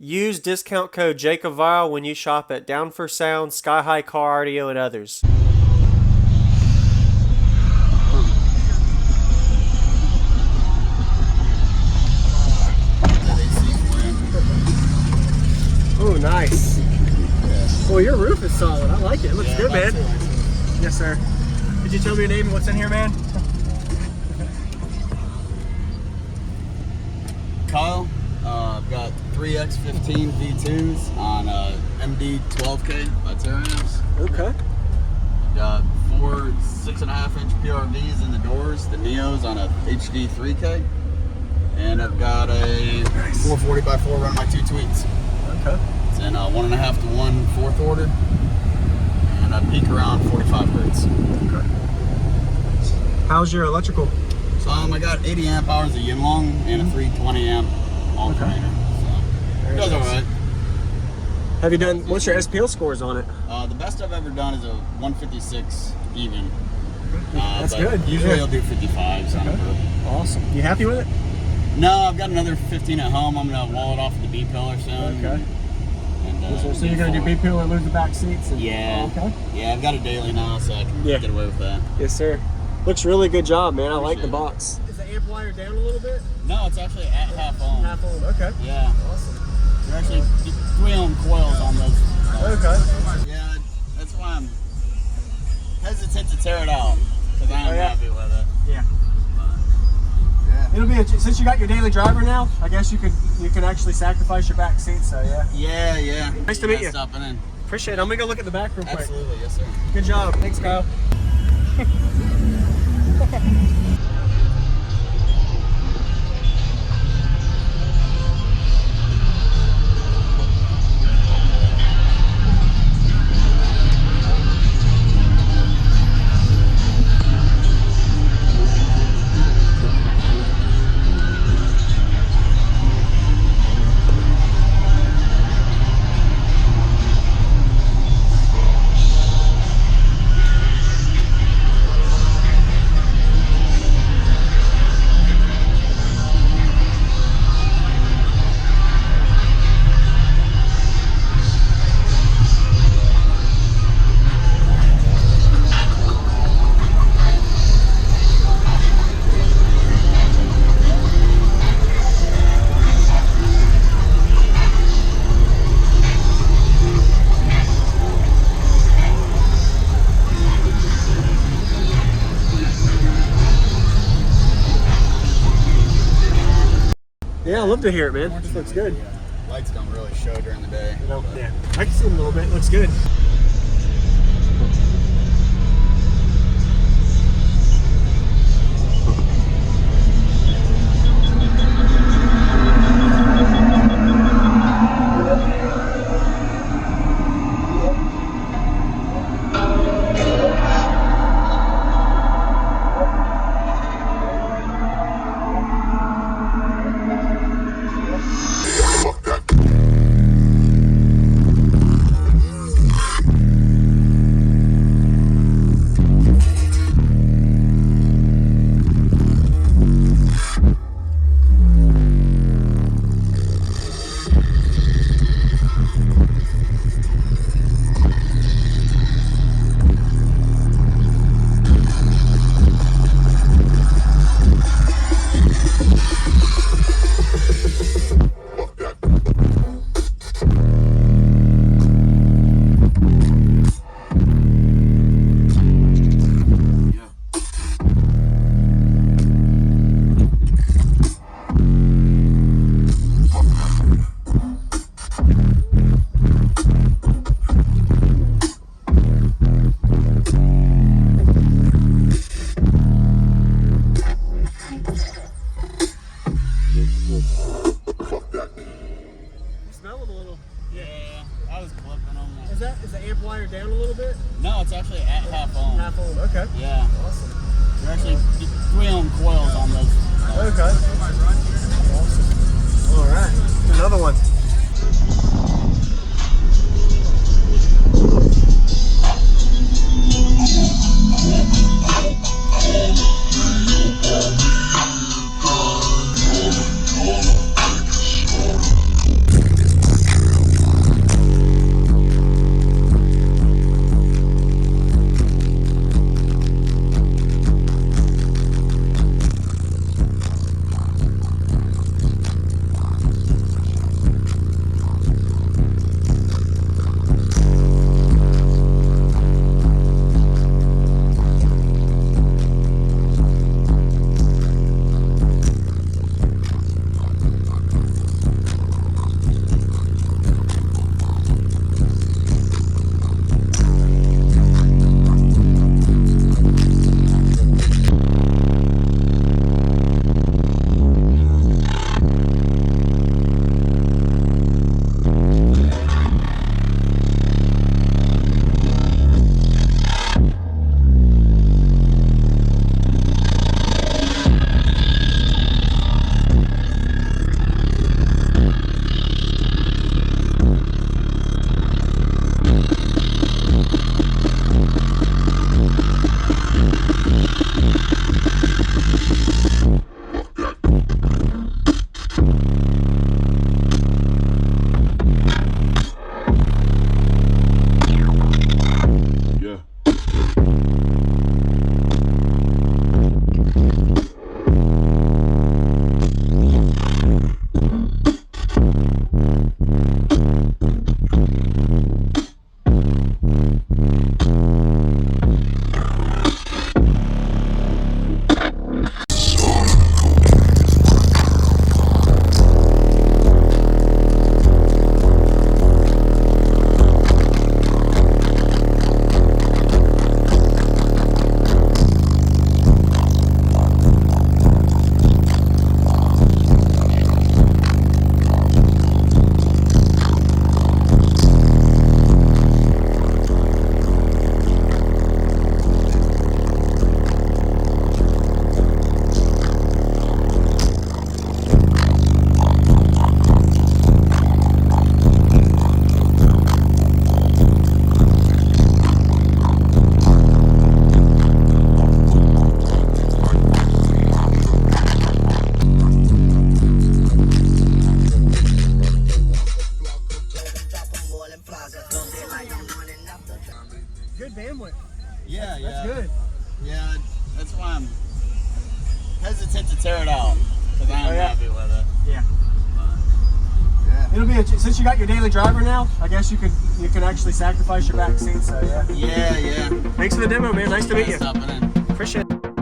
Use discount code JacobViral when you shop at Down for Sound, Sky High Car Audio, and others. Oh, nice. Well, your roof is solid. I like it. It looks good, man. Yes, sir. Could you tell me your name and what's in here, man? Kyle. I've got 3X15 V2s on MD 12K by Terrams. Okay. I've got 4 6.5-inch PRVs in the doors, the Neos on a HD 3K. And I've got a 440 by 4 running my 2 tweets. Okay. It's in 1.5 to 1 fourth order. And I peak around 45 hertz. Okay. How's your electrical? I got 80 amp hours of Yinlong and a 320 amp alternator. So it does all right. Have you done, what's your SPL scores on it? The best I've ever done is a 156 even. That's good. Usually I'll do 55s on it. Awesome. You happy with it? No, I've got another 15 at home. I'm going to wall it off with the B pillar soon. Okay. And, so you're going to do B pillar and lose the back seats? And, yeah. Okay. Yeah, I've got a daily now, so I can get away with that. Yes, sir. Looks really good job, man. I like the it. box. Is the amp wire down a little bit? No, it's actually at half ohm. Half ohm, okay. Yeah. Awesome. They're actually 3 ohm coils on those. Okay. Yeah, that's why I'm hesitant to tear it out, because I am happy with it. Yeah. Yeah. It'll be since you got your daily driver now, I guess you can actually sacrifice your back seat, so yeah. Yeah. Nice to meet you. Stopping in. Appreciate it. I'm gonna go look at the back real quick. Absolutely, yes sir. Good job. Thanks, Kyle. Yeah, I love to hear it, man. This looks good. Lights don't really show during the day. Yeah, I can see them a little bit. Looks good. Is the amp wire down a little bit? No, it's actually at half ohm. Half ohm, okay. Yeah. Awesome. They're actually 3 ohm coils on those. Okay. Awesome. All right. Another one. Good bandwidth. Yeah, That's good. Yeah, that's why I'm hesitant to tear it out, because I am happy with it. Yeah. Yeah. It'll be since you got your daily driver now, I guess you can actually sacrifice your back seat. So yeah. Yeah. Thanks for the demo, man. Nice to meet you. Stopping in. Appreciate it.